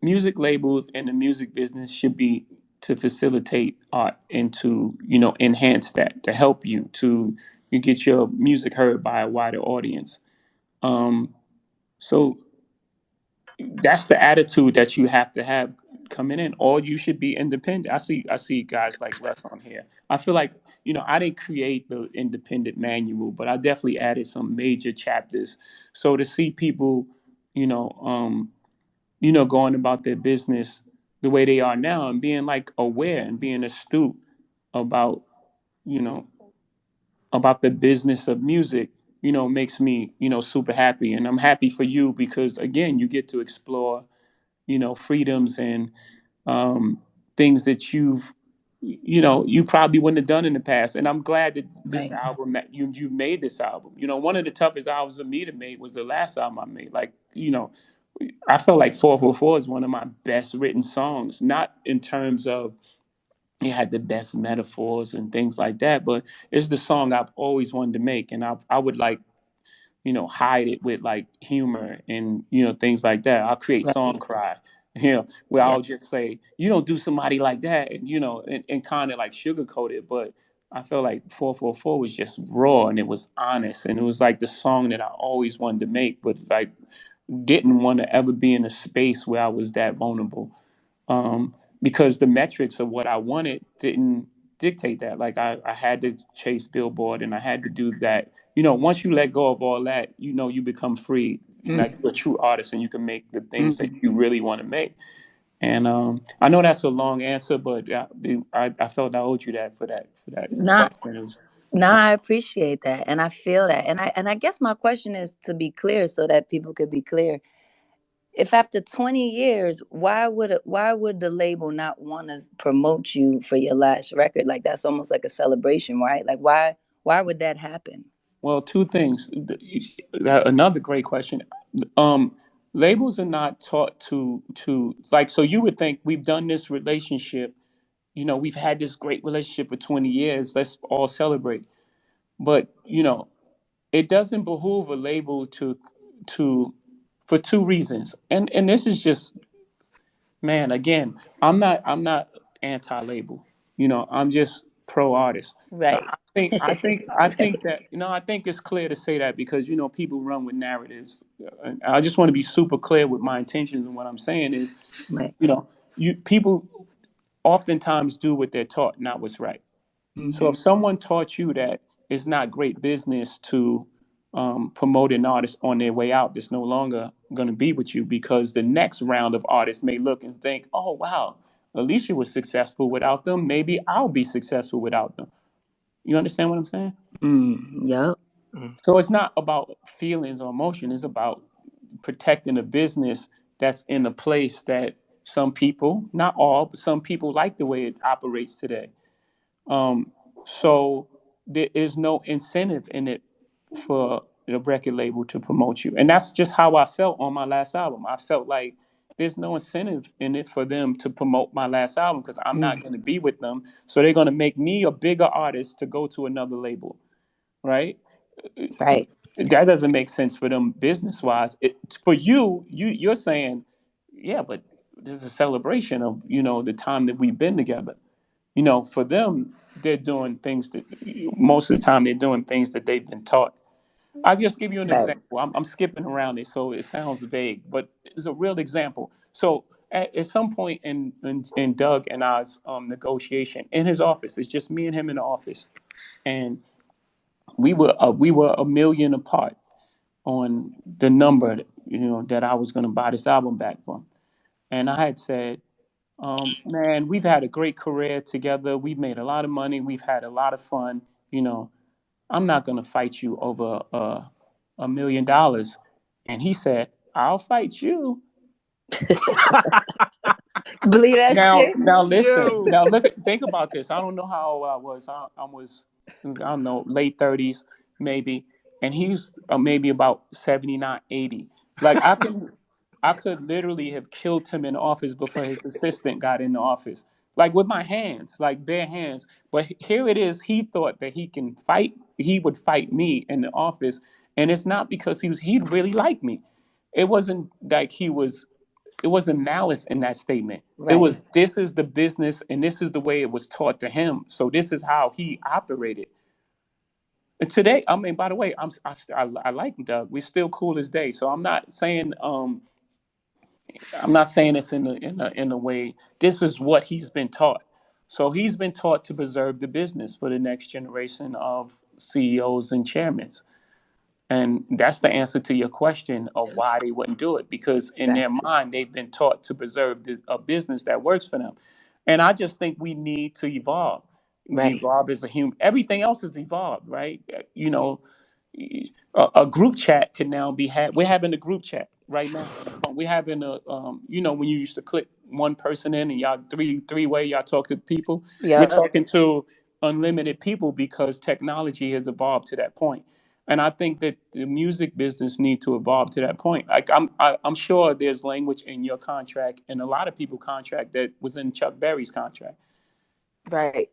music labels and the music business should be to facilitate art and to enhance that, to help you to you get your music heard by a wider audience. So that's the attitude that you have to have coming in, or you should be independent. I see guys like Les on here. I feel like, I didn't create the independent manual, but I definitely added some major chapters. So to see people, you know um going about their business the way they are now and being like aware and being astute about, you know about the business of music, makes me, super happy. And I'm happy for you because, again, you get to explore, freedoms and um, things that you probably wouldn't have done in the past. And I'm glad that this Right. album that you've made this album. One of the toughest albums for me to make was the last album I made. Like, I felt like 444 is one of my best written songs, not in terms of it had the best metaphors and things like that, but it's the song I've always wanted to make. And I would like, hide it with like humor and, things like that. I'll create song Right. cry, where Yeah. I'll just say, you don't do somebody like that, and, and kind of like sugarcoat it. But I felt like 444 was just raw and it was honest. And it was like the song that I always wanted to make, but like didn't want to ever be in a space where I was that vulnerable. Because the metrics of what I wanted didn't dictate that. Like I had to chase Billboard and I had to do that. Once you let go of all that, you become free. Like Mm, you're a true artist and you can make the things that mm. you really want to make. And I know that's a long answer, but I felt I owed you that for that Nah, question. It was, nah, I appreciate that, and I feel that, and I guess my question is to be clear, so that people could be clear. If after 20 years, why would the label not want to promote you for your last record? Like that's almost like a celebration, right? Like why would that happen? well, two things. Another great question. Um, Labels are not taught to like. So you would think we've done this relationship. We've had this great relationship for 20 years. Let's all celebrate. But it doesn't behoove a label to for two reasons. And this is just, man, again, I'm not anti-label. I'm just pro artist. Right. I think that, I think it's clear to say that because people run with narratives. And I just want to be super clear with my intentions, and what I'm saying is, Right. you know, you people oftentimes do what they're taught, not what's right. So if Hmm. someone taught you that it's not great business to promote an artist on their way out, that's no longer going to be with you because the next round of artists may look and think, oh, wow, Alicia was successful without them. Maybe I'll be successful without them. You understand what I'm saying? Yup. So it's not about feelings or emotion. It's about protecting a business that's in a place that some people, not all, but some people like the way it operates today. Um, so there is no incentive in it for the record label to promote you. And that's just how I felt on my last album. I felt like there's no incentive in it for them to promote my last album because I'm not Mm. going to be with them. So they're going to make me a bigger artist to go to another label, right? Right. That doesn't make sense for them business wise. For you're saying, yeah, but this is a celebration of the time that we've been together. For them, they're doing things that most of the time they're doing things that they've been taught. I'll just give you an Right. example. I'm skipping around it, so it sounds vague, but it's a real example. So at some point in Doug and I's negotiation in his office, it's just me and him in the office, and we were a million apart on the number that I was going to buy this album back from, and I had said, man, we've had a great career together. We've made a lot of money. We've had a lot of fun. You know, I'm not going to fight you over $1 million. And he said, I'll fight you. Believe that Now, shit. now listen. Yo. Now think about this. I don't know how old I was. I don't know, late 30s maybe, and he's maybe about 79, 80. Like I could literally have killed him in the office before his assistant got in the office, like with my hands, like bare hands. But here it is. He thought that he can fight. He would fight me in the office, and it's not because he really liked me. It wasn't like he was. it wasn't malice in that statement. It Right. was, this is the business and this is the way it was taught to him. So this is how he operated. And today, I mean, by the way, I like Doug. We're still cool as day. So I'm not saying it's in a way. This is what he's been taught. So he's been taught to preserve the business for the next generation of CEOs and chairmen. And that's the answer to your question of why they wouldn't do it, because in their Exactly. mind, they've been taught to preserve a business that works for them. And I just think we need to evolve. We Right. evolve as a human. Everything else is evolved, right? A group chat can now be had. We're having a group chat right now. We're having when you used to click one person in and y'all three way, y'all talk to people. We're Yep. talking to unlimited people because technology has evolved to that point. And I think that the music business need to evolve to that point. Like I'm sure there's language in your contract and a lot of people contract that was in Chuck Berry's contract. Right.